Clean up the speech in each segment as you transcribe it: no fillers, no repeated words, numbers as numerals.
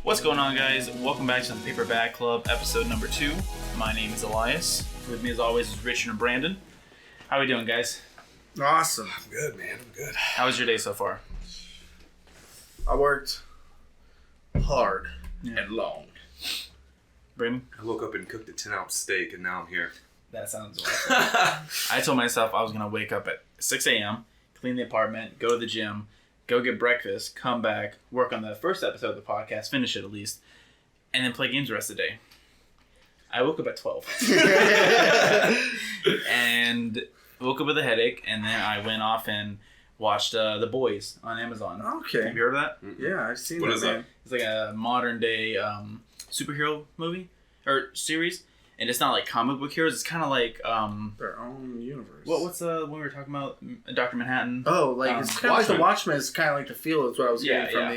What's going on, guys? Welcome back to the Paperback Club, episode number 2. My name is Aliyes. With me, as always, is Richard and Brandon. How are we doing, guys? Awesome. I'm good, man. I'm good. How was your day so far? I worked hard and long. Brandon? I woke up and cooked a 10-ounce steak, and now I'm here. That sounds awesome. I told myself I was going to wake up at 6 a.m., clean the apartment, go to the gym, go get breakfast, come back, work on the first episode of the podcast, finish it at least, and then play games the rest of the day. I woke up at 12. And woke up with a headache, and then I went off and watched The Boys on Amazon. Okay. Have you heard of that? Yeah, I've seen What that, is man. that? It's like a modern day superhero movie or series, and it's not like comic book heroes. It's kind of like Their own universe. what's the one we were talking about? Dr. Manhattan. Oh, like it's kind of like the Watchmen. Watchmen. It's kind of like the feel. Is what I was getting from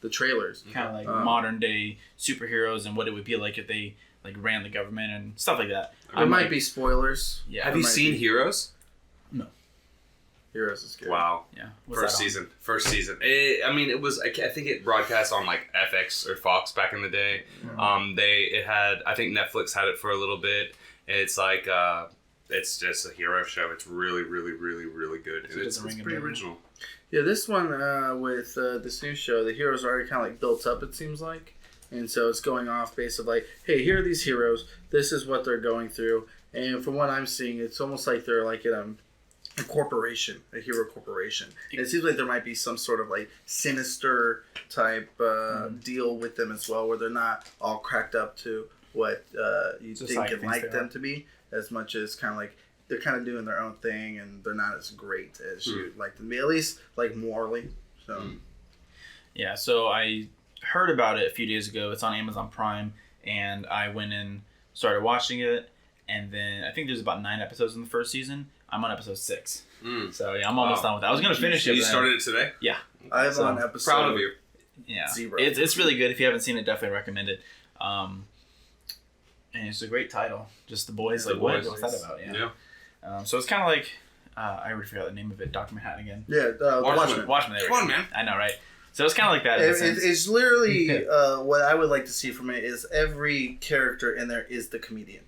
the trailers. Kind of like modern day superheroes and what it would be like if they like ran the government and stuff like that. There might be spoilers. Yeah. Have you seen Heroes? No. Heroes is good. Wow. Yeah. What's First that on? season. It was. I think it broadcast on like FX or Fox back in the day. I think Netflix had it for a little bit. It's like it's just a hero show. It's really, really, really, really good. So It's ring a pretty bell. original. Yeah, this one with this new show, the heroes are already kind of like built up. It seems like, and so it's going off based of like, hey, here are these heroes. This is what they're going through, and from what I'm seeing, it's almost like they're like in a corporation, a hero corporation. And it seems like there might be some sort of like sinister type deal with them as well, where they're not all cracked up to what you think Society you'd thinks like they them are. to be, as much as kind of like they're kind of doing their own thing and they're not as great as you'd like them to be, at least like morally. So Yeah, so I heard about it a few days ago. It's on Amazon Prime, and I went and started watching it, and then I think there's about 9 episodes in the first season. I'm on episode 6. So yeah, I'm almost done with it. I was going to finish it. You but then- started it today? Yeah. I'm So, on episode. Proud of you. Yeah. 0. It's really good. If you haven't seen it, definitely recommend it. And it's a great title. Just The Boys. The Like, what- Boys. what's that about? Yeah. Yeah. So it's kind of like, I already forgot the name of it, Dr. Manhattan again. Yeah, Watchmen. Watchmen. There we Come on, go. man. I know, right? So it's kind of like that. In a sense. It's literally what I would like to see from it is every character in there is the comedian.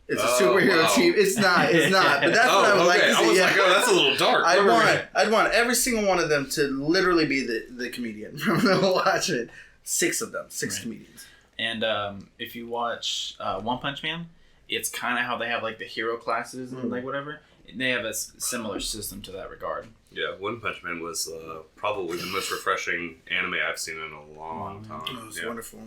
It's a superhero wow. team. It's not, but that's what I would like to see. I was like, oh, that's a little dark. I'd want every single one of them to literally be the comedian from the Watchmen. 6 of them, 6 Right. comedians. And if you watch One Punch Man, it's kind of how they have like the hero classes and like whatever. They have a similar system to that regard. Yeah, One Punch Man was probably the most refreshing anime I've seen in a long time. Oh, it's Yeah. wonderful.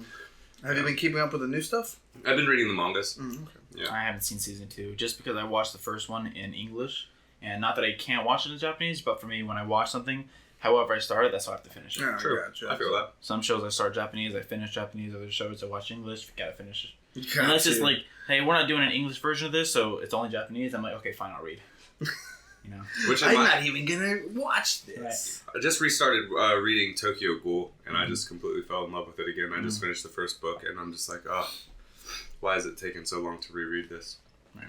Have you been keeping up with the new stuff? I've been reading the mangas. Okay. Yeah. I haven't seen season 2 just because I watched the first one in English, and not that I can't watch it in Japanese, but for me, when I watch something, however I start it, that's how I have to finish it. Yeah, True. gotcha. I feel that. Some shows I start Japanese, I finish Japanese. Other shows I watch English, gotta finish it. Gotcha. And that's just like, hey, we're not doing an English version of this, so it's only Japanese. I'm like, okay, fine, I'll read. You know. Which I'm not even gonna watch this. I just restarted reading Tokyo Ghoul, and I just completely fell in love with it again. I just finished the first book, and I'm just like, oh, why is it taking so long to reread this? Right.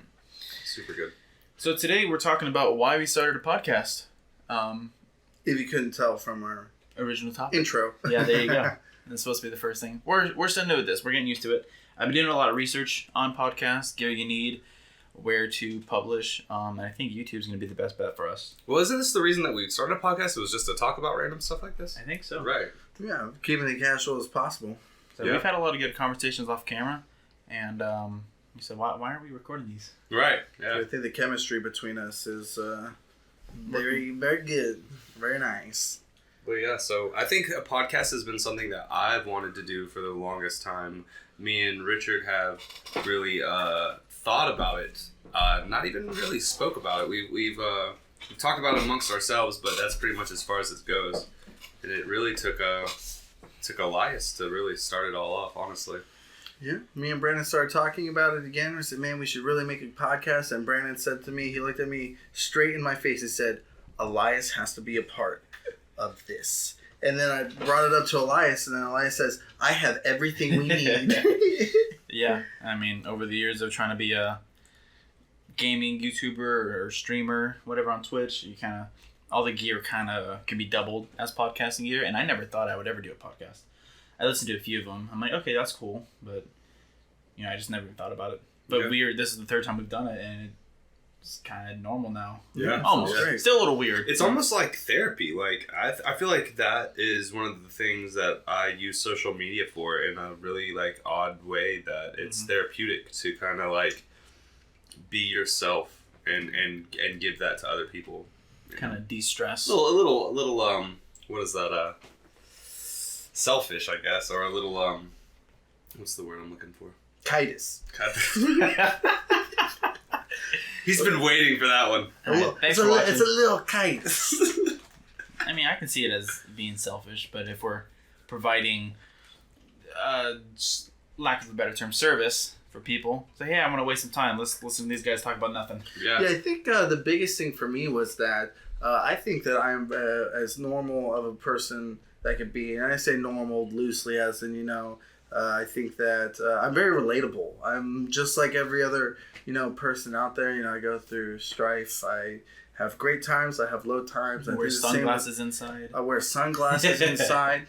Super good. So today we're talking about why we started a podcast. If you couldn't tell from our Original topic. intro. Yeah, there you go. That's supposed to be the first thing. We're still new at this. We're getting used to it. I've been doing a lot of research on podcasts, get what you need, where to publish. And I think YouTube's going to be the best bet for us. Well, isn't this the reason that we started a podcast? It was just to talk about random stuff like this? I think so. Right. Yeah, keeping it casual as possible. So Yeah. we've had a lot of good conversations off camera, and we said, why aren't we recording these? Right. Yeah. I think the chemistry between us is very, very good. Very nice. Well, yeah, so I think a podcast has been something that I've wanted to do for the longest time. Me and Richard have really thought about it, not even really spoke about it. We've talked about it amongst ourselves, but that's pretty much as far as it goes. And it really took Aliyes to really start it all off, honestly. Yeah, me and Brandon started talking about it again. We said, man, we should really make a podcast. And Brandon said to me, he looked at me straight in my face and said, Aliyes has to be a part of this. And then I brought it up to Aliyes, and then Aliyes says, I have everything we need. Yeah, I mean, over the years of trying to be a gaming YouTuber or streamer, whatever on Twitch, you kind of, all the gear kind of can be doubled as podcasting gear. And I never thought I would ever do a podcast. I listened to a few of them. I'm like, okay, that's cool, but I just never even thought about it. But weird. This is the third time we've done it, and it's kind of normal now. Yeah, almost. Still a little weird. It's almost like therapy. Like I feel like that is one of the things that I use social media for in a really like odd way. That it's therapeutic to kind of like be yourself and give that to other people. Kind of de-stress. A little what is that? Selfish, I guess, or a little what's the word I'm looking for? Kitus. He's been waiting for that one. It's a little kitus. I mean, I can see it as being selfish, but if we're providing, lack of a better term, service for people, say, hey, I'm going to waste some time. Let's listen to these guys talk about nothing. Yeah, I think the biggest thing for me was that I think that I'm as normal of a person that I could be. And I say normal loosely as in, I think that I'm very relatable. I'm just like every other, person out there. I go through strife. I have great times. I have low times. I wear sunglasses inside. I wear sunglasses inside.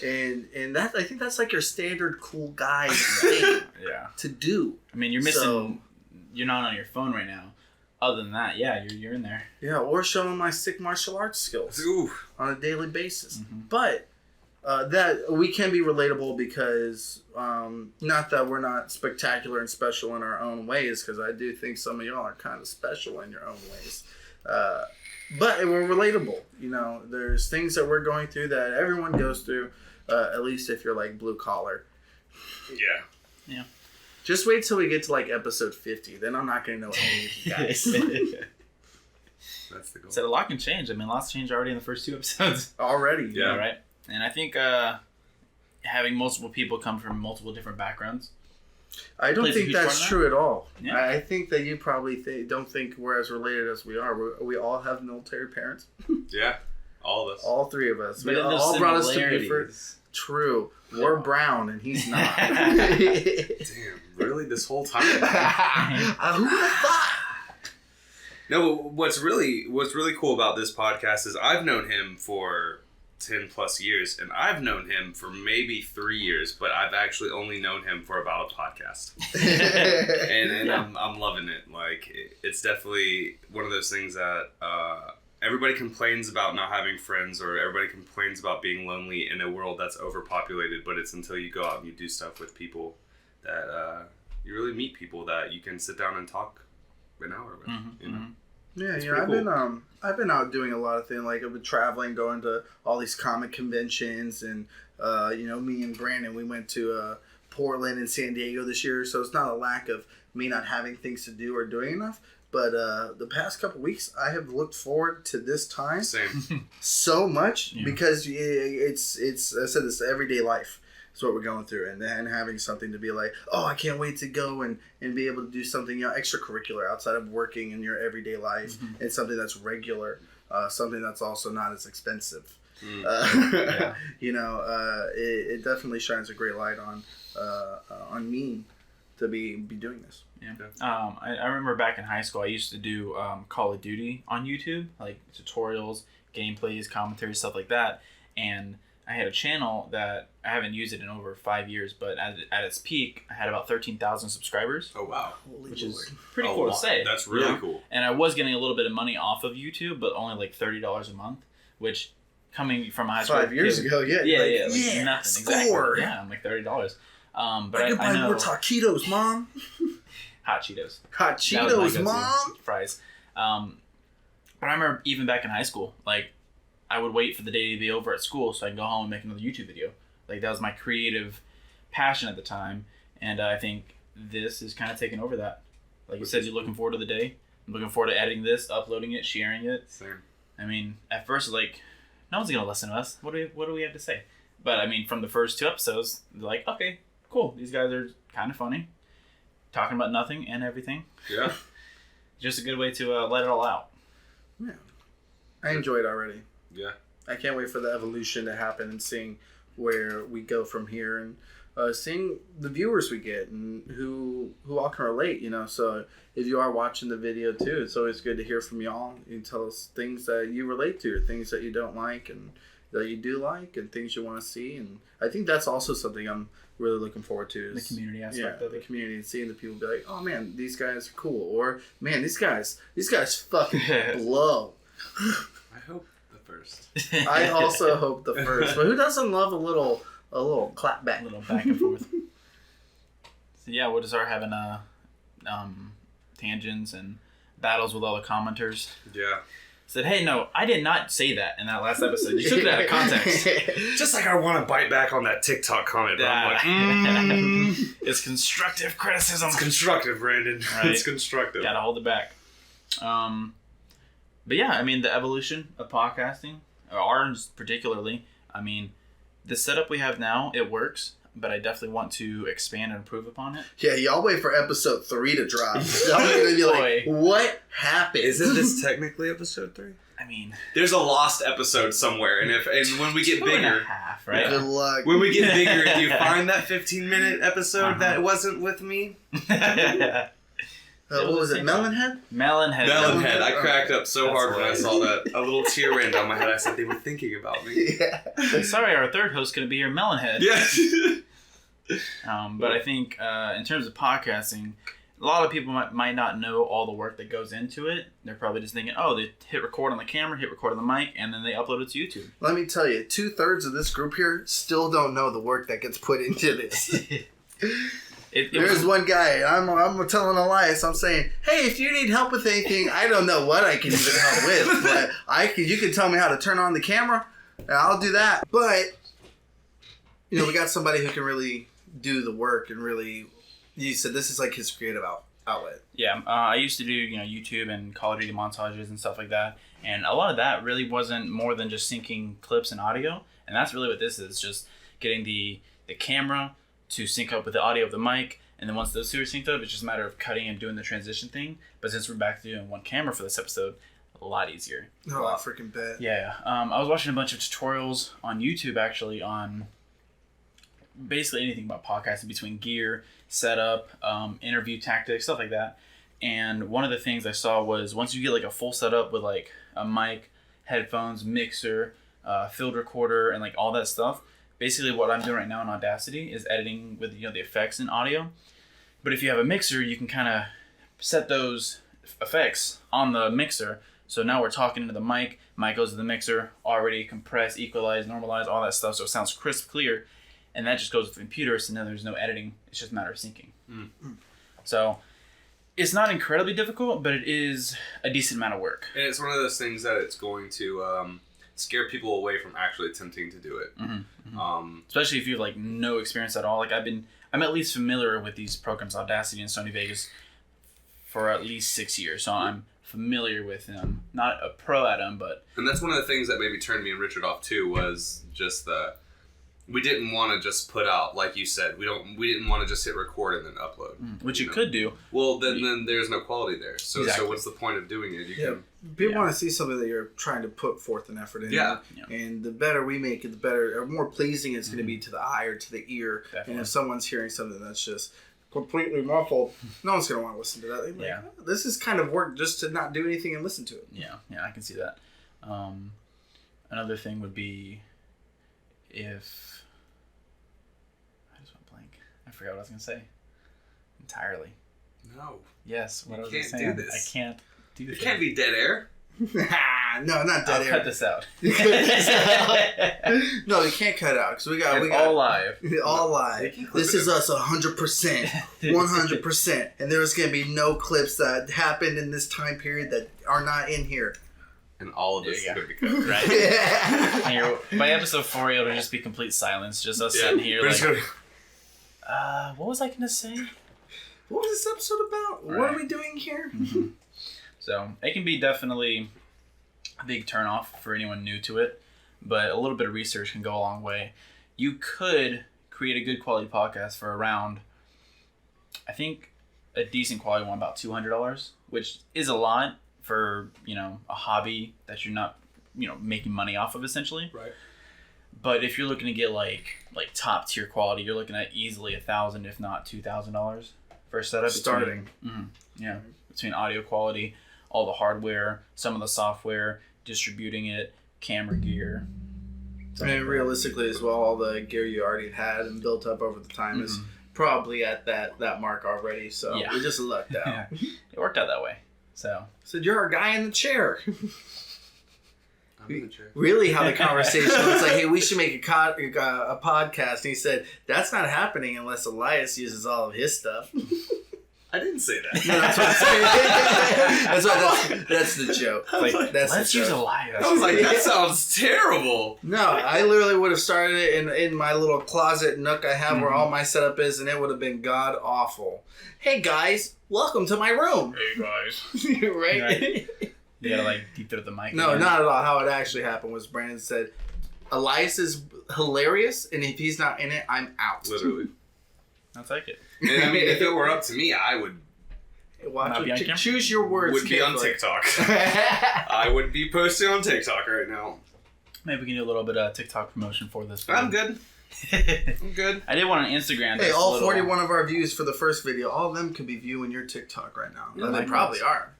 And that I think that's like your standard cool guy thing to do. I mean, you're missing. You're not on your phone right now. Other than that, you're in there. Yeah, or showing my sick martial arts skills on a daily basis. Mm-hmm. But that we can be relatable because not that we're not spectacular and special in our own ways, because I do think some of y'all are kind of special in your own ways. But we're relatable. There's things that we're going through that everyone goes through, at least if you're like blue collar. Yeah. Just wait till we get to like episode 50. Then I'm not going to know any of you guys. That's the goal. So a lot can change. I mean, lots changed already in the first 2 episodes. Already. Yeah, right? And I think having multiple people come from multiple different backgrounds. I don't think that's true at all. Yeah. I think that you probably don't think we're as related as we are. We all have military parents. Yeah, all of us. All 3 of us. But we all brought us to different. True. We're brown and he's not. Damn, really? This whole time? Who would have thought? No, what's really cool about this podcast is I've known him for 10 plus years, and I've known him for maybe 3 years, but I've actually only known him for about a podcast. and I'm loving it. Like, it's definitely one of those things that everybody complains about not having friends, or everybody complains about being lonely in a world that's overpopulated, but it's until you go out and you do stuff with people that you really meet people that you can sit down and talk an hour with. Mm-hmm. Yeah, I've been out doing a lot of things. Like I've been traveling, going to all these comic conventions, and me and Brandon, we went to Portland and San Diego this year. So it's not a lack of me not having things to do or doing enough. But the past couple weeks, I have looked forward to this time so much because it's I said this everyday life. It's what we're going through, and then having something to be like, oh, I can't wait to go and be able to do something extracurricular outside of working in your everyday life, and something that's regular, something that's also not as expensive. It definitely shines a great light on me to be doing this. Yeah. I remember back in high school, I used to do Call of Duty on YouTube, like tutorials, gameplays, commentary, stuff like that, and I had a channel that I haven't used it in over 5 years, but at its peak, I had about 13,000 subscribers. Oh, wow. Which is pretty cool to say. That's really cool. And I was getting a little bit of money off of YouTube, but only like $30 a month, which coming from a high school 5 years ago, nothing. Score. Exactly. Yeah, I'm like $30. But I could buy more taquitos, Mom. Hot Cheetos. Hot Cheetos, Mom. Fries. But I remember even back in high school, like, I would wait for the day to be over at school so I can go home and make another YouTube video. Like, that was my creative passion at the time. And I think this is kind of taking over that. Like you said, you're looking forward to the day. I'm looking forward to editing this, uploading it, sharing it. Same. I mean, at first, like, no one's going to listen to us. What do we have to say? But, I mean, from the first 2 episodes, they're like, okay, cool. These guys are kind of funny. Talking about nothing and everything. Yeah. Just a good way to let it all out. Yeah. I enjoy it already. Yeah. I can't wait for the evolution to happen and seeing where we go from here, and seeing the viewers we get and who all can relate, So if you are watching the video too, it's always good to hear from y'all. You can tell us things that you relate to or things that you don't like, that you do like and things you want to see. And I think that's also something I'm really looking forward to. Is, the community aspect of the it. community, and seeing the people be like, oh man, these guys are cool, or man, these guys fucking blow. I hope the first. I also hope the first, but who doesn't love a little clap back, A little back and forth. So yeah, we'll just start having tangents and battles with all the commenters. Yeah. Said, hey, no, I did not say that in that last episode. You took it out of context. Just like I want to bite back on that TikTok comment, but I'm like, It's constructive criticism. It's constructive, Brandon. Right. It's constructive. Gotta hold it back. But yeah, I mean, the evolution of podcasting, ours particularly, I mean, the setup we have now, it works, but I definitely want to expand and improve upon it. Yeah, y'all wait for episode 3 to drop. Y'all gonna be like, what happened? Isn't this technically episode 3? I mean, there's a lost episode somewhere, and when we get 2.5, bigger, right? Good luck. when we get bigger, if you find that 15-minute episode that wasn't with me, what was it? Melonhead? Melonhead. Melonhead. I cracked up so That's hard when I hilarious. saw that. A little tear ran down my head. I said they were thinking about me. Yeah. Sorry, our third host couldn't be here, Melonhead. Yeah. But I think in terms of podcasting, a lot of people might not know all the work that goes into it. They're probably just thinking, oh, they hit record on the camera, hit record on the mic, and then they upload it to YouTube. Let me tell you, 2/3 of this group here still don't know the work that gets put into this. There's one guy, I'm telling Aliyes, I'm saying, hey, if you need help with anything, I don't know what I can even help with, but you can tell me how to turn on the camera, and I'll do that. But, we got somebody who can really do the work and really, you said this is like his creative outlet. Yeah, I used to do YouTube and Call of Duty montages and stuff like that, and a lot of that really wasn't more than just syncing clips and audio, and that's really what this is, just getting the camera to sync up with the audio of the mic, and then once those two are synced up, it's just a matter of cutting and doing the transition thing. But since we're back to doing one camera for this episode, a lot easier. Oh, I freaking bet. Yeah, I was watching a bunch of tutorials on YouTube actually on basically anything about podcasting, between gear, setup, interview tactics, stuff like that. And one of the things I saw was once you get like a full setup with like a mic, headphones, mixer, field recorder, and like all that stuff, basically what I'm doing right now in Audacity is editing with the effects and audio. But if you have a mixer, you can kind of set those effects on the mixer. So now we're talking into the mic goes to the mixer, already compress, equalize, normalize, all that stuff, so it sounds crisp, clear. And that just goes with the computer, so now there's no editing. It's just a matter of syncing. So it's not incredibly difficult, but it is a decent amount of work. And it's one of those things that it's going to scare people away from actually attempting to do it. Especially if you have like no experience at all. Like I'm at least familiar with these programs, Audacity and Sony Vegas, for at least 6 years. So I'm familiar with them. Not a pro at them, but... And that's one of the things that maybe turned me and Richard off too, was just we didn't want to just put out, like you said, we didn't want to just hit record and then upload. Which you could do. Well, then there's no quality there. So Exactly. So what's the point of doing it? People want to see something that you're trying to put forth an effort in. Yeah. And the better we make it, the better, or more pleasing it's going to be to the eye or to the ear. Definitely. And if someone's hearing something that's just completely muffled, no one's going to want to listen to that. They're like, Yeah. oh, this is kind of work just to not do anything and listen to it. Yeah, I can see that. Another thing would be if... I just went blank. I forgot what I was going to say. Entirely. No. Yes, what You was I can't saying? do this. I can't do this. It can't be dead air. No, not dead I'll air. cut this out. No, you can't cut it out because we got all live. all live. They can clip This it is us 100%, 100%, and there's gonna be no clips that happened in this time period that are not in here. And all of this is There going you to be cut. Right. Yeah. And by episode 4, it'll just be complete silence. Just us sitting here We're like, just gonna... what was I going to say? What was this episode about? Right. What are we doing here? So it can be definitely a big turnoff for anyone new to it, but a little bit of research can go a long way. You could create a good quality podcast for around, I think, a decent quality one about $200, which is a lot for a hobby that you're not making money off of essentially. Right. But if you're looking to get like top tier quality, you're looking at easily $1,000 if not $2,000 for a setup. Starting. Between audio quality, all the hardware, some of the software, distributing it, camera gear, And realistically as well, all the gear you already had and built up over the time is probably at that mark already. So we just lucked out. Yeah. It worked out that way. So you're our guy in the chair. I'm in the chair. Really, how the conversation was like, hey, we should make a podcast. And he said, that's not happening unless Aliyes uses all of his stuff. I didn't say that. No, that's what I'm saying. That's the joke. like, that's let's use Aliyes. I was like, that sounds terrible. No, I literally would have started it in my little closet nook I have where all my setup is, and it would have been god awful. Hey guys, welcome to my room. Hey guys. Right? You gotta like deep throat the mic. No, again. not at all. How it actually happened was Brandon said, Aliyes is hilarious, and if he's not in it, I'm out. Literally. I'll take it. And I mean, if it were up to me, I would Choose your words. would be on carefully. TikTok. I would be posting on TikTok right now. Maybe we can do a little bit of TikTok promotion for this. I'm good. I'm good. I did one on Instagram. Hey, all 41 of our views for the first video, all of them could be viewing your TikTok right now. Yeah, And they probably are.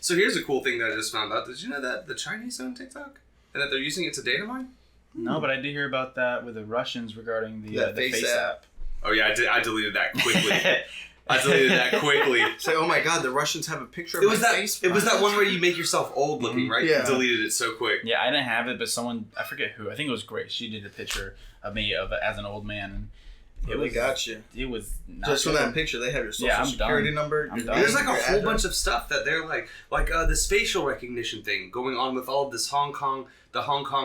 So here's a cool thing that I just found out. Did you know that the Chinese own TikTok? And that they're using it to data mine? No, but I did hear about that with the Russians regarding the Face app. Oh yeah, I deleted that quickly. I deleted that quickly. It's like, oh my god, the Russians have a picture of It was my that. face. It was that one where you make yourself old looking, right? Yeah. You deleted it so quick. Yeah, I didn't have it, but someone, I forget who, I think it was Grace. She did a picture of me as an old man. And it really got you. It was not just from good. that picture. They have your social I'm security done. number. I'm your done. name, There's like a your whole address. bunch of stuff that they're like this facial recognition thing going on with all of this Hong Kong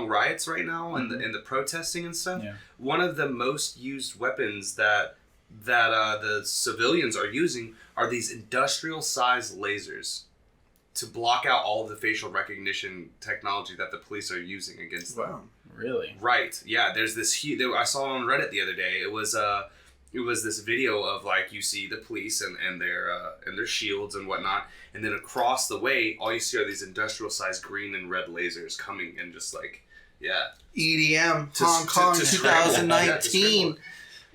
riots right now and the protesting and stuff. Yeah. One of the most used weapons that the civilians are using are these industrial-sized lasers to block out all of the facial recognition technology that the police are using against them. Wow. Really? Right. Yeah. There's this huge. I saw it on Reddit the other day. It was this video of like you see the police and their shields and whatnot, and then across the way, all you see are these industrial-sized green and red lasers coming and just like EDM To- Hong to- Kong to strangle. 2019.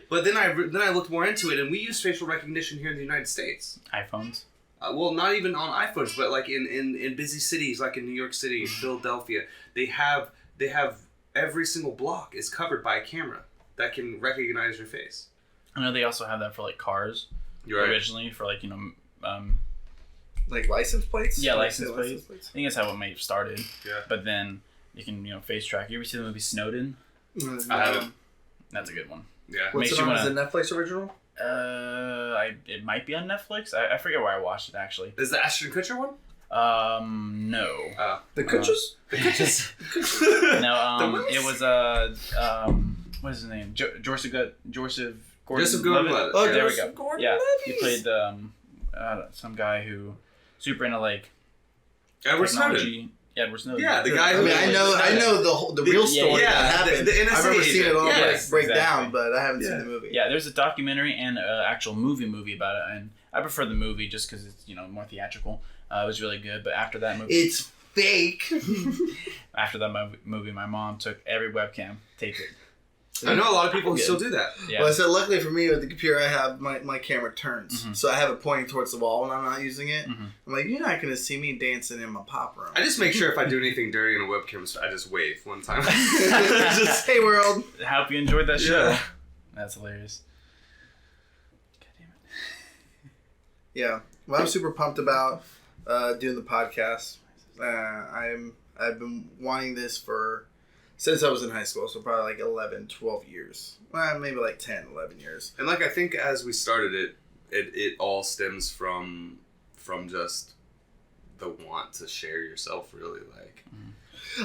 But then I looked more into it, and we use facial recognition here in the United States. iPhones? Well, not even on iPhones, but like in busy cities, like in New York City, Philadelphia, they have every single block is covered by a camera that can recognize your face. I know they also have that for like cars. You're right. Originally for like, Like license plates? yeah, license plates. I think that's how it may have started. Yeah. But then you can, face track. You ever see the movie Snowden? I haven't. That's a good one. Yeah. What's Makes it you on? wanna- Is it Netflix original? It might be on Netflix. I forget where I watched it actually. Is the Ashton Kutcher one? No. The Kutchers? The Kutchers. No, it was what is his name? Joseph Gordon-Levitt. Oh, there we Joseph go. Gordon-Levitt. Yeah, he played some guy who super into like Edward technology. Snowden. Yeah, Edward Snowden. Yeah, the guy I who. mean, I know the real story yeah, that happened. the NSA I've never seen it all agent. break Yes, down, exactly. but I haven't seen the movie. Yeah, there's a documentary and an actual movie about it, and I prefer the movie just because it's more theatrical. It was really good, but after that movie, It's fake. after that movie, my mom took every webcam, taped it. I know a lot of people who Good. still do that. Yeah, Well, so luckily for me with the computer, I have my camera turns, Mhm. so I have it pointing towards the wall when I'm not using it. Mhm. I'm like, you're not gonna see me dancing in my pop room. I just make sure if I do anything dirty in a webcam, I just wave one time. Just, hey world. I hope you enjoyed that show. Yeah. That's hilarious. God damn it. Yeah, well, I'm super pumped about doing the podcast. I've been wanting this since I was in high school, so probably like 11, 12 years. Well, maybe like 10, 11 years. And like I think as we started it all stems from just the want to share yourself, really, like.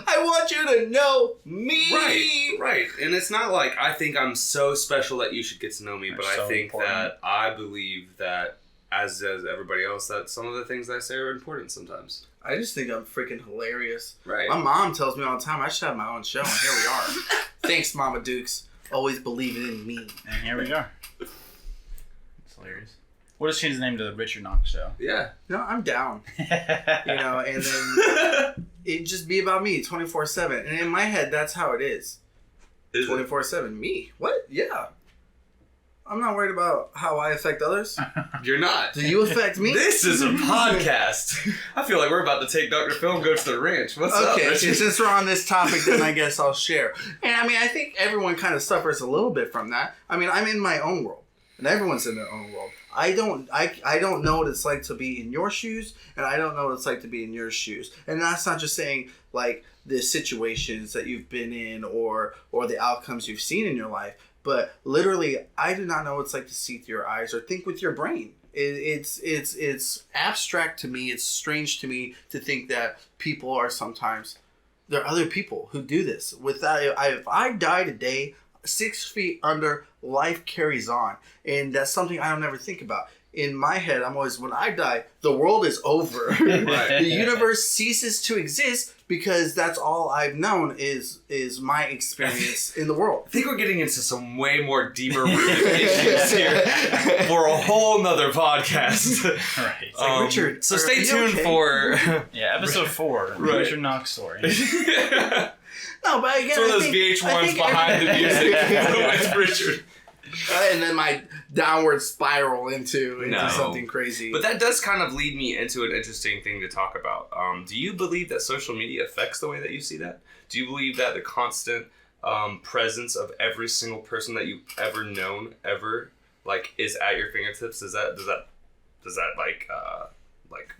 I want you to know me. Right. And it's not like I think I'm so special that you should get to know me, but That's I so think important. that I believe that as does everybody else, that some of the things I say are important sometimes. I just think I'm freaking hilarious. Right. My mom tells me all the time I should have my own show, and here we are. Thanks, Mama Dukes. Always believing in me. And here we are. It's hilarious. We'll just change the name to the Richard Knox Show. Yeah. No, I'm down. And then it just be about me 24/7. And in my head, that's how it is. Is it? 24/7. Me? What? Yeah. I'm not worried about how I affect others. You're not. Do you affect me? This is a podcast. I feel like we're about to take Dr. Phil and go to the ranch. What's up? Okay, since we're on this topic, then I guess I'll share. And I mean, I think everyone kind of suffers a little bit from that. I mean, I'm in my own world, and everyone's in their own world. I don't know what it's like to be in your shoes, and I don't know what it's like to be in your shoes. And that's not just saying like the situations that you've been in or the outcomes you've seen in your life, but literally, I do not know what it's like to see through your eyes or think with your brain. It's abstract to me. It's strange to me to think that people are sometimes, there are other people who do this. Without, if I die today, 6 feet under, life carries on. And that's something I don't ever think about. In my head, I'm always, when I die, the world is over. The universe ceases to exist because that's all I've known is my experience in the world. I think we're getting into some way more deeper rooted issues here for a whole nother podcast. Right. It's like, Richard, so stay tuned for episode 4, the Richard Knox story. No, but again, it's one of those VH1s behind the music with Richard. And then my downward spiral into something crazy. But that does kind of lead me into an interesting thing to talk about. Do you believe that social media affects the way that you see that? Do you believe that the constant presence of every single person that you've ever known is at your fingertips? Does that like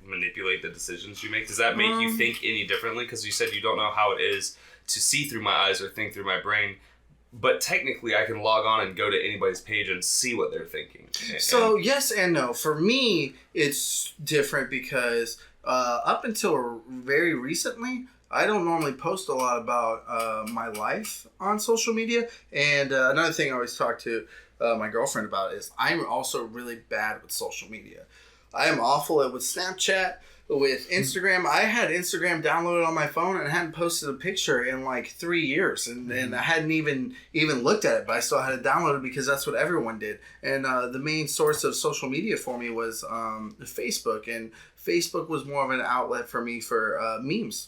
manipulate the decisions you make? Does that make you think any differently? Because you said you don't know how it is to see through my eyes or think through my brain. But technically, I can log on and go to anybody's page and see what they're thinking. So, yes and no. For me, it's different because up until very recently, I don't normally post a lot about my life on social media. And another thing I always talk to my girlfriend about is I'm also really bad with social media. I am awful with Snapchat. With Instagram, I had Instagram downloaded on my phone and I hadn't posted a picture in like 3 years. And I hadn't even looked at it, but I still had it downloaded because that's what everyone did. And the main source of social media for me was Facebook. And Facebook was more of an outlet for me for memes.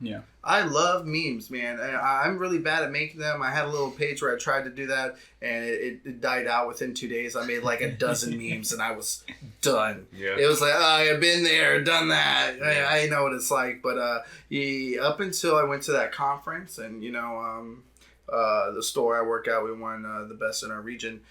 Yeah. I love memes, man. I'm really bad at making them. I had a little page where I tried to do that, and it died out within 2 days. I made like a dozen memes, and I was done. Yeah. It was like, oh, I've been there, done that. Yeah. I know what it's like. But up until I went to that conference, and the store I work at, we won the best in our region.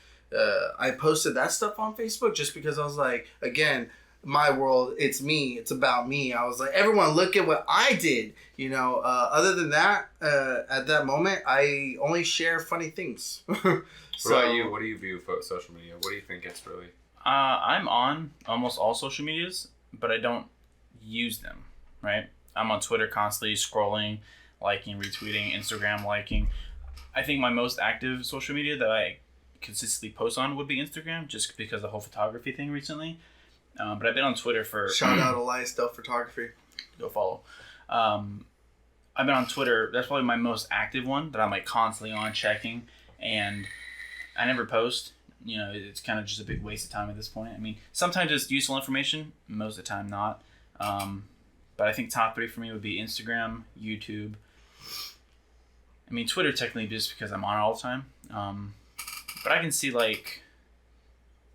I posted that stuff on Facebook just because I was like, again, my world, it's me, it's about me. I was like, everyone look at what I did. Other than that, at that moment, I only share funny things. So, what about you? What do you view for social media? What do you think it's really? I'm on almost all social medias, but I don't use them, right? I'm on Twitter constantly scrolling, liking, retweeting, Instagram liking. I think my most active social media that I consistently post on would be Instagram, just because of the whole photography thing recently. But I've been on Twitter for... Shout out Aliyes Photography. Go follow. I've been on Twitter. That's probably my most active one that I'm like constantly on checking. And I never post. It's kind of just a big waste of time at this point. I mean, sometimes it's useful information. Most of the time not. But I think top 3 for me would be Instagram, YouTube. I mean, Twitter technically just because I'm on it all the time. But I can see like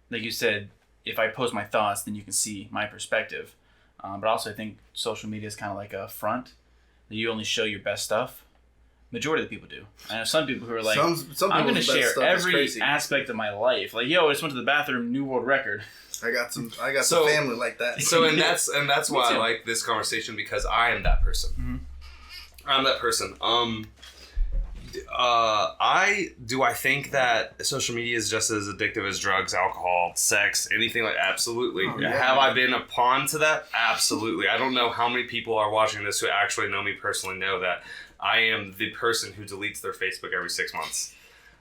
you said, if I post my thoughts, then you can see my perspective. But also I think social media is kind of like a front that you only show your best stuff. Majority of the people do. I know some people who are like, I'm going to share every aspect of my life. Like, yo, I just went to the bathroom, new world record. I got some family like that. So and that's why I like this conversation, because I am that person. Mm-hmm. I'm that person. I think that social media is just as addictive as drugs, alcohol, sex, anything like absolutely. Oh, yeah. Have I been a pawn to that? Absolutely. I don't know how many people are watching this who actually know me personally know that I am the person who deletes their Facebook every 6 months.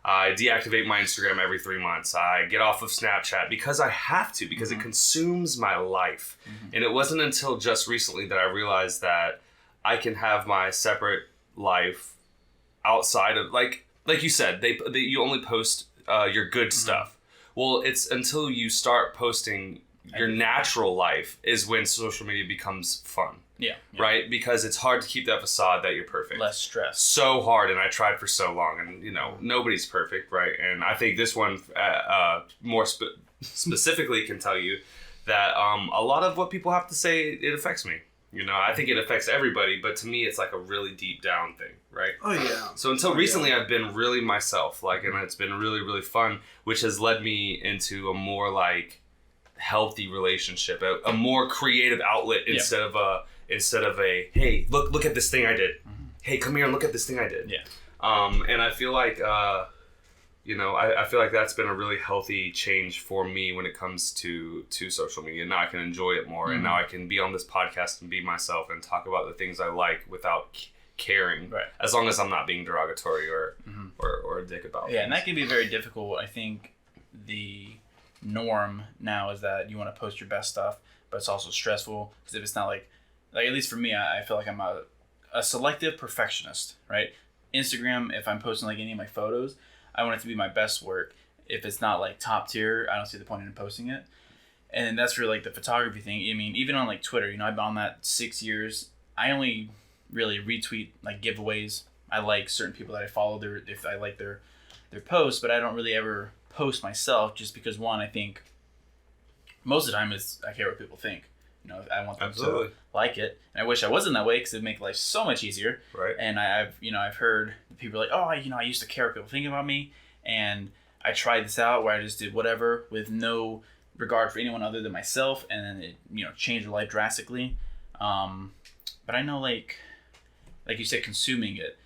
I deactivate my Instagram every 3 months. I get off of Snapchat because I have to, because it consumes my life. Mm-hmm. And it wasn't until just recently that I realized that I can have my separate life outside of, like you said, you only post your good stuff. Well, it's until you start posting your natural life is when social media becomes fun. Yeah. Right? Because it's hard to keep that facade that you're perfect. Less stress. So hard, and I tried for so long, and nobody's perfect, right? And I think this one more specifically can tell you that a lot of what people have to say, it affects me. I think it affects everybody, but to me, it's like a really deep down thing, right? Oh yeah. So until recently, I've been really myself, and it's been really, really fun, which has led me into a more healthy relationship, a more creative outlet instead of a hey, look at this thing I did. Mm-hmm. Hey, come here and look at this thing I did. Yeah. And I feel like I feel like that's been a really healthy change for me when it comes to social media. Now I can enjoy it more, and now I can be on this podcast and be myself and talk about the things I like without caring, right? As long as I'm not being derogatory or a dick about it. Yeah, and that can be very difficult. I think the norm now is that you want to post your best stuff, but it's also stressful because if it's not like at least for me, I feel like I'm a selective perfectionist, right? Instagram, if I'm posting any of my photos, I want it to be my best work. If it's not top tier, I don't see the point in posting it. And that's for the photography thing. I mean, even on Twitter, I've been on that 6 years. I only really retweet giveaways. I like certain people that I follow if I like their posts, but I don't really ever post myself just because one, I think most of the time I care what people think. I want them to like it, and I wish I wasn't that way because it'd make life so much easier. Right. And I've heard people I used to care what people think about me, and I tried this out where I just did whatever with no regard for anyone other than myself, and then it changed their life drastically. But I know like you said, consuming it.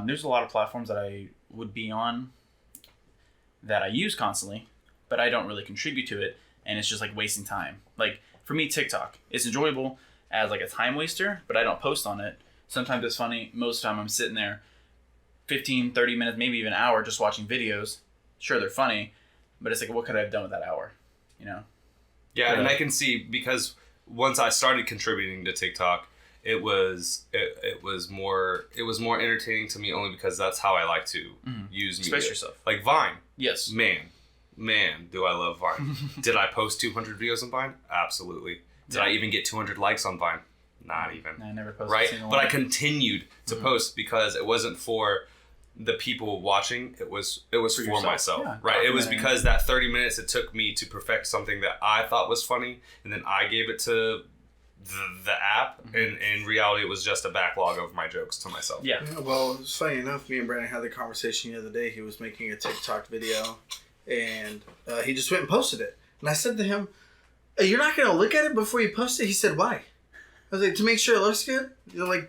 There's a lot of platforms that I would be on that I use constantly, but I don't really contribute to it, and it's just wasting time. For me, TikTok, it's enjoyable as a time waster, but I don't post on it. Sometimes it's funny. Most of the time I'm sitting there 15, 30 minutes, maybe even an hour just watching videos. Sure, they're funny, but it's what could I have done with that hour? Yeah, and I can see, because once I started contributing to TikTok, it was more entertaining to me only because that's how I like to use media. Express yourself. Like Vine. Yes. Man, do I love Vine. Did I post 200 videos on Vine? Absolutely. Did I even get 200 likes on Vine? Not even. I never posted right? a single But one. I continued to post because it wasn't for the people watching. It was for myself. Yeah, right? It was because that 30 minutes it took me to perfect something that I thought was funny, and then I gave it to the app, and in reality it was just a backlog of my jokes to myself. Yeah. Well, it's funny enough, me and Brandon had the conversation the other day. He was making a TikTok video, and he just went and posted it. And I said to him, hey, you're not going to look at it before you post it? He said, why? I was like, to make sure it looks good?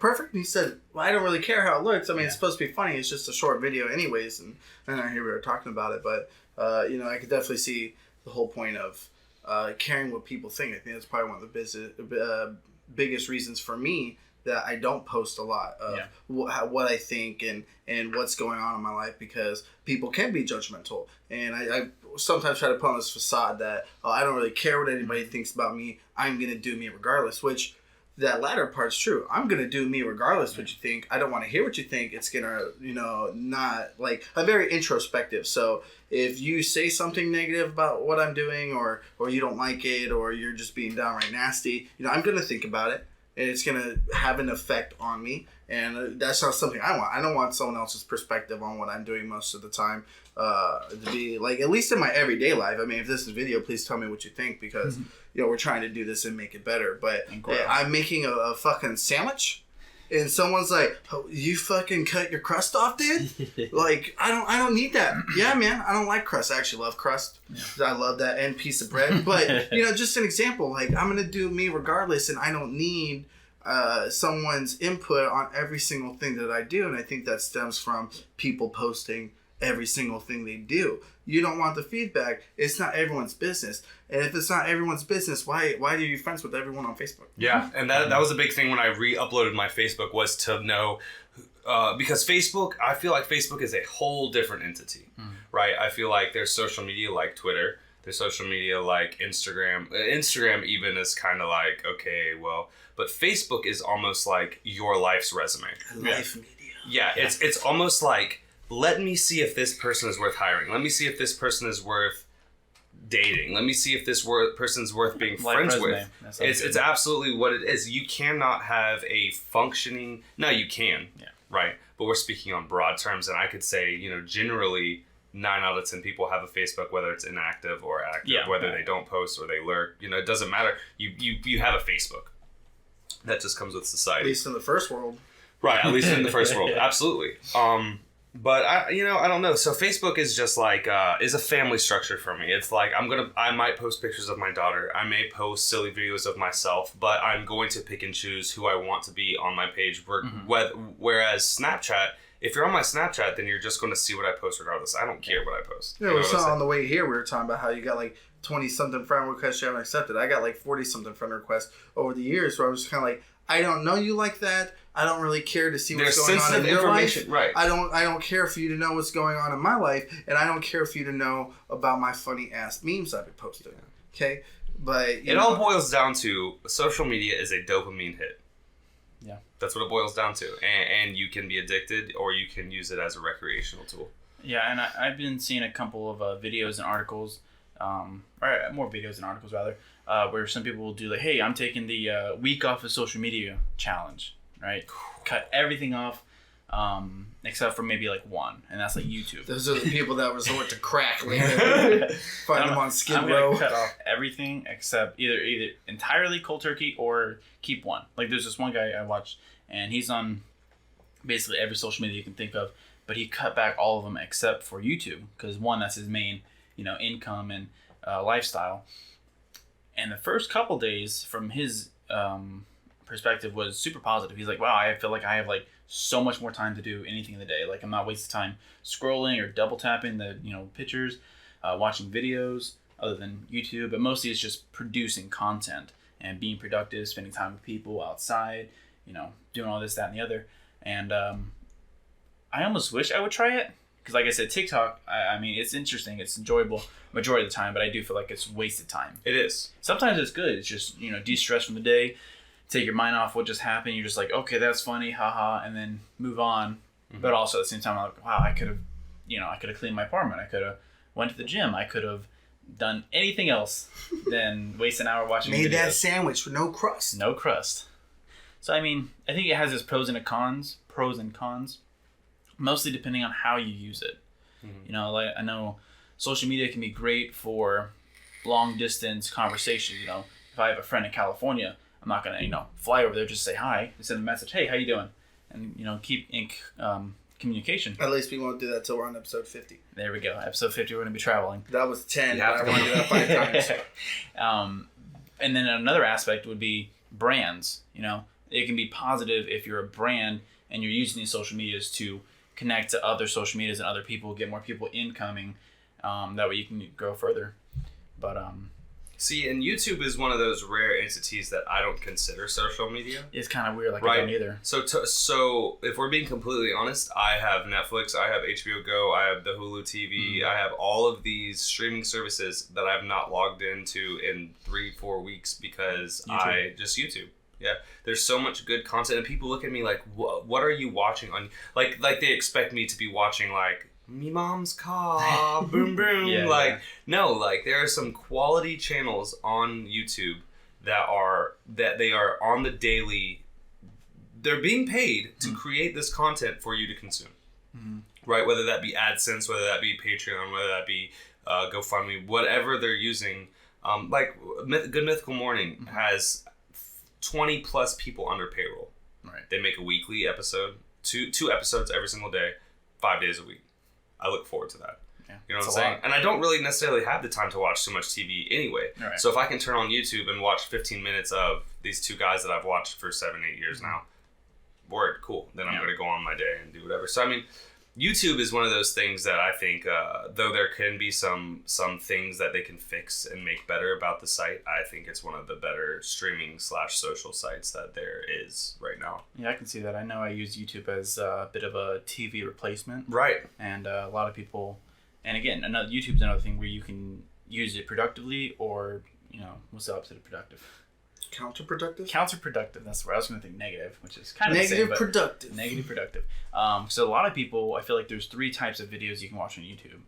Perfect? And he said, well, I don't really care how it looks. I mean, it's supposed to be funny. It's just a short video anyways. And I hear we were talking about it. But, I could definitely see the whole point of caring what people think. I think that's probably one of the biggest reasons for me that I don't post a lot of what I think and what's going on in my life, because people can be judgmental. And I sometimes try to put on this facade that I don't really care what anybody thinks about me. I'm going to do me regardless, which that latter part's true. I'm going to do me regardless what you think. I don't want to hear what you think. It's going to, not I'm very introspective. So if you say something negative about what I'm doing or you don't like it, or you're just being downright nasty, I'm going to think about it. And it's going to have an effect on me. And that's not something I want. I don't want someone else's perspective on what I'm doing most of the time to be at least in my everyday life. I mean, if this is video, please tell me what you think, because, we're trying to do this and make it better. But I'm making a fucking sandwich, and someone's like, oh, you fucking cut your crust off, dude? I don't need that. Yeah, man, I don't like crust. I actually love crust. Yeah. I love that end piece of bread. But, just an example, I'm going to do me regardless, and I don't need someone's input on every single thing that I do. And I think that stems from people posting every single thing they do. You don't want the feedback. It's not everyone's business. And if it's not everyone's business, why are you friends with everyone on Facebook? Yeah, and that was a big thing when I re-uploaded my Facebook, was to know, because Facebook, I feel like Facebook is a whole different entity, right? I feel like there's social media like Twitter, there's social media like Instagram. Instagram even is kind of like, okay, well, but Facebook is almost like your life's resume. Life media. Yeah, it's almost like, let me see if this person is worth hiring. Let me see if this person is worth dating. Let me see if this person's worth being Like friends resume. with. It's absolutely what it is. You cannot have a functioning. No, you can. Yeah. Right. But we're speaking on broad terms, and I could say, generally 9 out of 10 people have a Facebook, whether it's inactive or active, whether they don't post or they lurk. It doesn't matter. You have a Facebook. That just comes with society. At least in the first world. Right, at least in the first world. Absolutely. But I don't know. So Facebook is just like is a family structure for me. It's like I might post pictures of my daughter. I may post silly videos of myself, but I'm going to pick and choose who I want to be on my page. Whereas Snapchat, if you're on my Snapchat, then you're just going to see what I post regardless. I don't care what I post. Yeah, on the way here, we were talking about how you got like 20-something friend requests you haven't accepted. I got like 40-something friend requests over the years where I was just kind of like, I don't know you like that. I don't really care to see what's going on in your life. Right. I don't care for you to know what's going on in my life, and I don't care for you to know about my funny ass memes I've been posting. Okay, but it all boils down to social media is a dopamine hit. Yeah, that's what it boils down to, and you can be addicted, or you can use it as a recreational tool. Yeah, and I've been seeing a couple of videos and articles, or more videos and articles rather, where some people will do like, hey, I'm taking the week off of social media challenge. Right, cut everything off, except for maybe like one, and that's like YouTube. Those are the people that resort to crack later. Find them on Skid Row. I'm gonna cut off everything except either entirely cold turkey or keep one. Like there's this one guy I watched, and he's on basically every social media you can think of, but he cut back all of them except for YouTube because one, that's his main income and lifestyle. And the first couple days from his perspective was super positive. He's like, wow, I feel like I have like so much more time to do anything in the day. Like I'm not wasting time scrolling or double tapping the pictures, watching videos other than YouTube, but mostly it's just producing content and being productive, spending time with people outside, doing all this, that, and the other. And I almost wish I would try it because, like I said, TikTok, I mean, it's interesting, it's enjoyable majority of the time, but I do feel like it's wasted time. It is. Sometimes it's good. It's just de-stress from the day. Take your mind off what just happened. You're just like, okay, that's funny, haha, and then move on. Mm-hmm. But also at the same time, I'm like, wow, I could have cleaned my apartment. I could have went to the gym. I could have done anything else than waste an hour watching Made videos. that sandwich with no crust. No crust. So I mean, I think it has its pros and cons, mostly depending on how you use it. Mm-hmm. Like I know social media can be great for long distance conversations. If I have a friend in California, I'm not gonna, fly over there just say hi and send a message. Hey, how you doing? And keep in communication. At least we won't do that till we're on episode 50. There we go. Episode 50, we're gonna be traveling. That was 10. I want to do that 5 times. And then another aspect would be brands. It can be positive if you're a brand and you're using these social medias to connect to other social medias and other people, get more people incoming. That way you can grow further. But see, and YouTube is one of those rare entities that I don't consider social media. It's kind of weird, like right? I don't either. So if we're being completely honest, I have Netflix, I have HBO Go, I have the Hulu TV, I have all of these streaming services that I've not logged into in 3-4 weeks because YouTube. Yeah, there's so much good content, and people look at me like, "What are you watching on?" Like they expect me to be watching like me mom's car, boom boom. No, there are some quality channels on YouTube that they are on the daily. They're being paid to create this content for you to consume, right? Whether that be AdSense, whether that be Patreon, whether that be GoFundMe, whatever they're using. Good Mythical Morning has 20 plus people under payroll. Right. They make a weekly episode, two episodes every single day, 5 days a week. I look forward to that. Yeah, you know what I'm saying? And I don't really necessarily have the time to watch too much TV anyway. Right. So if I can turn on YouTube and watch 15 minutes of these two guys that I've watched for 7-8 years now, word, cool. Then I'm going to go on my day and do whatever. So, I mean, YouTube is one of those things that I think, though there can be some things that they can fix and make better about the site, I think it's one of the better streaming/social sites that there is right now. Yeah, I can see that. I know I use YouTube as a bit of a TV replacement. Right. And a lot of people, and again, YouTube's another thing where you can use it productively or, what's the opposite of productive? Counterproductive. That's where I was going to think negative, which is kind of negative the same, productive. Negative productive. So a lot of people, I feel like there's 3 types of videos you can watch on YouTube: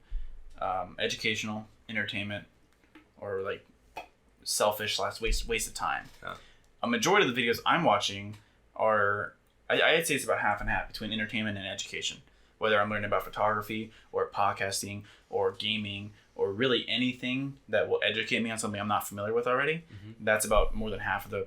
educational, entertainment, or like selfish / waste of time. Yeah. A majority of the videos I'm watching are, I'd say it's about half and half between entertainment and education. Whether I'm learning about photography or podcasting or gaming or really anything that will educate me on something I'm not familiar with already, that's about more than half of the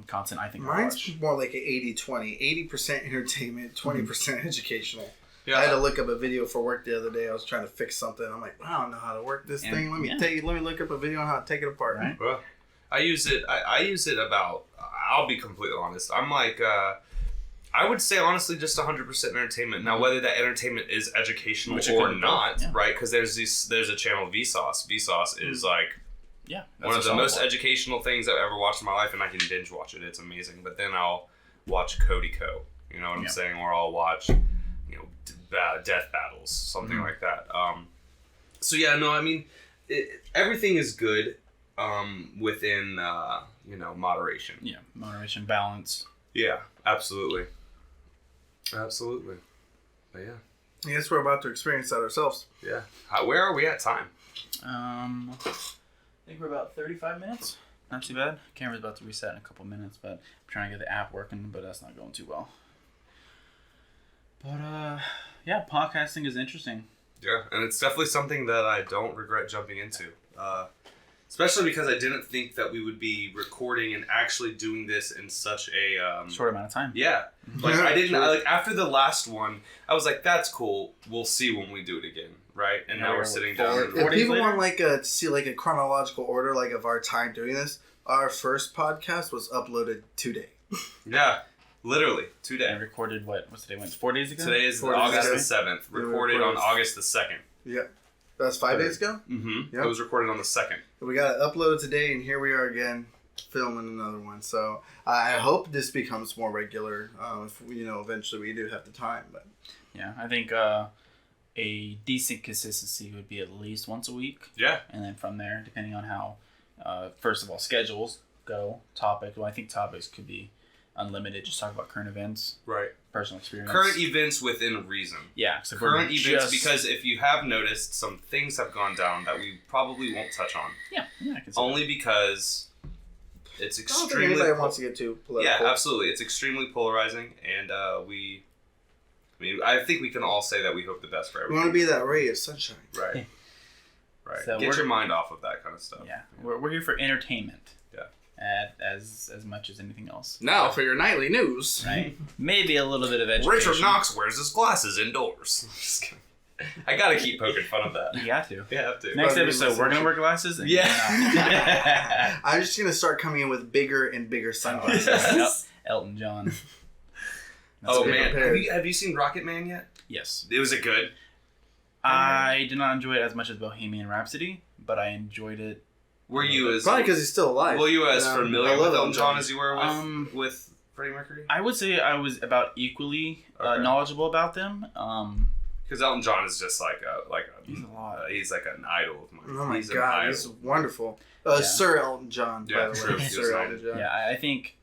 content I think I watch. Mine's more like an 80-20. 80% entertainment, 20% educational. Yeah. I had to look up a video for work the other day. I was trying to fix something. I'm like, I don't know how to work this thing. Let me look up a video on how to take it apart. Right. Well, I use it about, I'll be completely honest. I'm like, I would say honestly just 100% entertainment. Now, whether that entertainment is educational or not, right? Because there's a channel, Vsauce. Vsauce is like one of the most educational things I've ever watched in my life, and I can binge watch it. It's amazing. But then I'll watch Cody Co. You know what I'm saying? Or I'll watch, death battles, something like that. So yeah, no, I mean, everything is good within moderation. Yeah, moderation, balance. Yeah, absolutely. Absolutely. But yeah. I guess we're about to experience that ourselves. Yeah. Where are we at time? I think we're about 35 minutes. Not too bad. Camera's about to reset in a couple minutes, but I'm trying to get the app working, but that's not going too well. But yeah, podcasting is interesting. Yeah, and it's definitely something that I don't regret jumping into. Especially because I didn't think that we would be recording and actually doing this in such a short amount of time. Yeah, like I didn't like after the last one. I was like, "That's cool. We'll see when we do it again." Right, and now we're sitting down. If people want to see like a chronological order like of our time doing this, our first podcast was uploaded today. Yeah, literally today. And recorded what's today? When's 4 days ago? Today is August the 7th. Recorded on August the 2nd. Yeah. That's 5 days ago? Mm-hmm. Yep. It was recorded on the 2nd. We got it uploaded today, and here we are again, filming another one. So I hope this becomes more regular. If eventually we do have the time. But yeah, I think a decent consistency would be at least once a week. Yeah. And then from there, depending on how, first of all, schedules go, topic. Well, I think topics could be unlimited. Just talk about current events. Right. Personal experience. Current events within reason. Yeah. So current events, because if you have noticed, some things have gone down that we probably won't touch on. Yeah. I can see only that. because it's extremely... I don't think anybody wants to get too political. Yeah, absolutely. It's extremely polarizing, and I think we can all say that we hope the best for everyone. We want to be that ray of sunshine. Right. Right. So get your mind off of that kind of stuff. Yeah. We're here for entertainment. Yeah. As much as anything else. Now for your nightly news. Right? Maybe a little bit of education. Richard Knox wears his glasses indoors. Just kidding. I gotta keep poking fun of that. You got to. You have to. Next episode, we're gonna wear glasses. And yeah. I'm just gonna start coming in with bigger and bigger sunglasses. Elton John. Oh man, have you seen Rocket Man yet? Yes. Was it good? I did not enjoy it as much as Bohemian Rhapsody, but I enjoyed it. Were you as probably because he's still alive? Were you as familiar with Elton John as you were with Freddie Mercury? I would say I was about equally knowledgeable about them. Because Elton John is just he's a lot. He's like an idol of mine. Oh my god, he's wonderful. Sir Elton John, by the way. Sir Elton John. Yeah, I think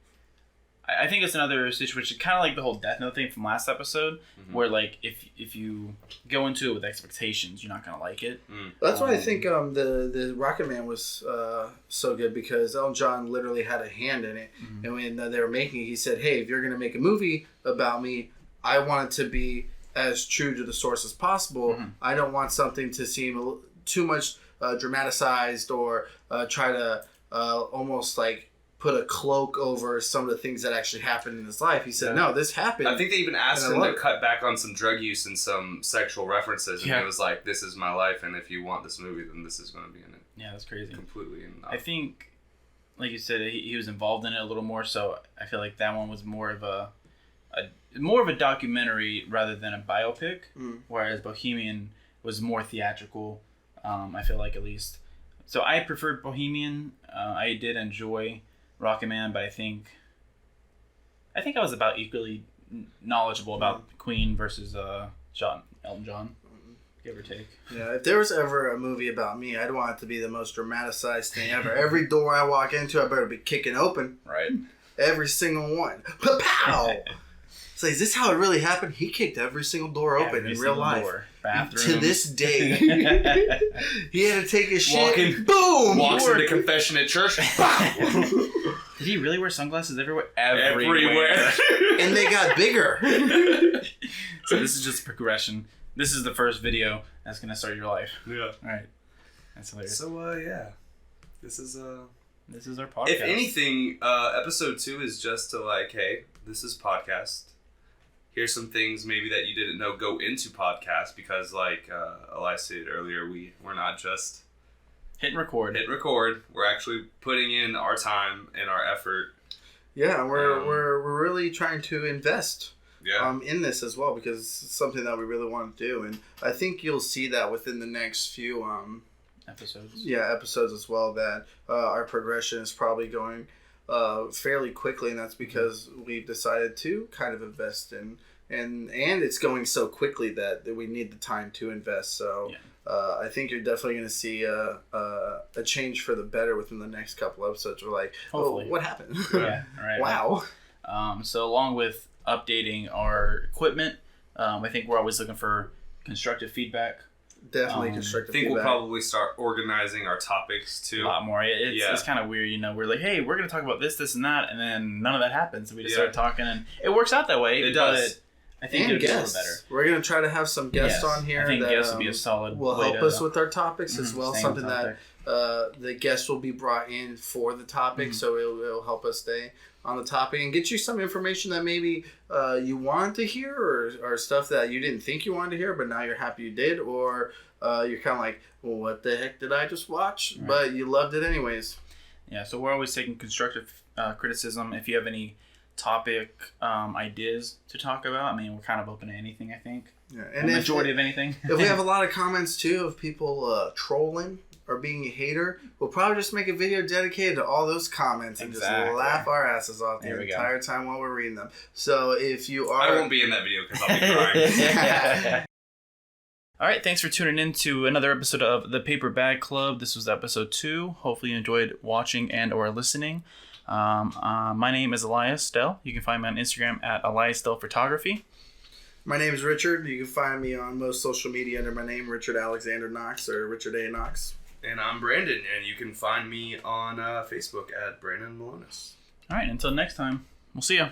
it's another situation, kind of like the whole Death Note thing from last episode, where like if you go into it with expectations, you're not gonna like it. That's why I think the Rocket Man was so good, because Elton John literally had a hand in it, and when they were making it, he said, "Hey, if you're gonna make a movie about me, I want it to be as true to the source as possible. I don't want something to seem too much dramatized or try to almost like put a cloak over some of the things that actually happened in his life." He said, "No, this happened." I think they even asked him to cut back on some drug use and some sexual references, and he was like, "This is my life, and if you want this movie, then this is going to be in it." Yeah, that's crazy. Completely. And I think, like you said, he was involved in it a little more, so I feel like that one was more of a documentary rather than a biopic, whereas Bohemian was more theatrical. I feel like, at least. So I preferred Bohemian. I did enjoy Rocket Man, but I think I was about equally knowledgeable about Queen versus Elton John, give or take. Yeah, if there was ever a movie about me, I'd want it to be the most dramatized thing ever. Every door I walk into, I better be kicking open. Right. Every single one. Pa-pow! It's like, is this how it really happened? He kicked every single door open in real life. Bathroom. To this day. He had to take his shit. Walks into confession at church. Did he really wear sunglasses everywhere? Everywhere. And they got bigger. So this is just progression. This is the first video that's going to start your life. Yeah. All right. That's hilarious. So, yeah. This is our podcast. If anything, episode 2 is just to like, hey, this is podcast. Here's some things maybe that you didn't know go into podcast because, like Elias said earlier, we're not just hit record. We're actually putting in our time and our effort. Yeah, we're really trying to invest. Yeah. In this as well because it's something that we really want to do, and I think you'll see that within the next few episodes. Yeah, episodes as well. That our progression is probably going fairly quickly, and that's because we've decided to kind of invest in, and it's going so quickly that we need the time to invest. So I think you're definitely going to see a change for the better within the next couple episodes. We're like, hopefully. Oh, what happened? Yeah, right. Wow. So along with updating our equipment, I think we're always looking for constructive feedback. Definitely constructive feedback. We'll probably start organizing our topics too. A lot more. It's kind of weird, We're like, hey, we're going to talk about this, and that, and then none of that happens. We just start talking, and it works out that way. It does. I think it'll be a little better. We're going to try to have some guests on here. I think that, guests will be a solid will way help us with our topics as well. Something topic. that the guests will be brought in for the topic, so it'll help us stay on the topic and get you some information that maybe you wanted to hear or stuff that you didn't think you wanted to hear, but now you're happy you did, or you're kind of like, well, what the heck did I just watch? Right. But you loved it anyways. Yeah, so we're always taking constructive criticism. If you have any topic ideas to talk about, I mean, we're kind of open to anything, I think. Yeah, and the majority of anything. If we have a lot of comments too of people trolling or being a hater, we'll probably just make a video dedicated to all those comments and just laugh our asses off the entire time while we're reading them. So if you are... I won't be in that video because I'll be crying. All right, thanks for tuning in to another episode of the Paper Bag Club. This was episode 2. Hopefully you enjoyed watching and or listening. My name is Elias Dell. You can find me on Instagram at Elias Dell Photography. My name is Richard. You can find me on most social media under my name, Richard Alexander Knox or Richard A. Knox. And I'm Brandon, and you can find me on Facebook at Brandon Malonis. All right, until next time, we'll see ya.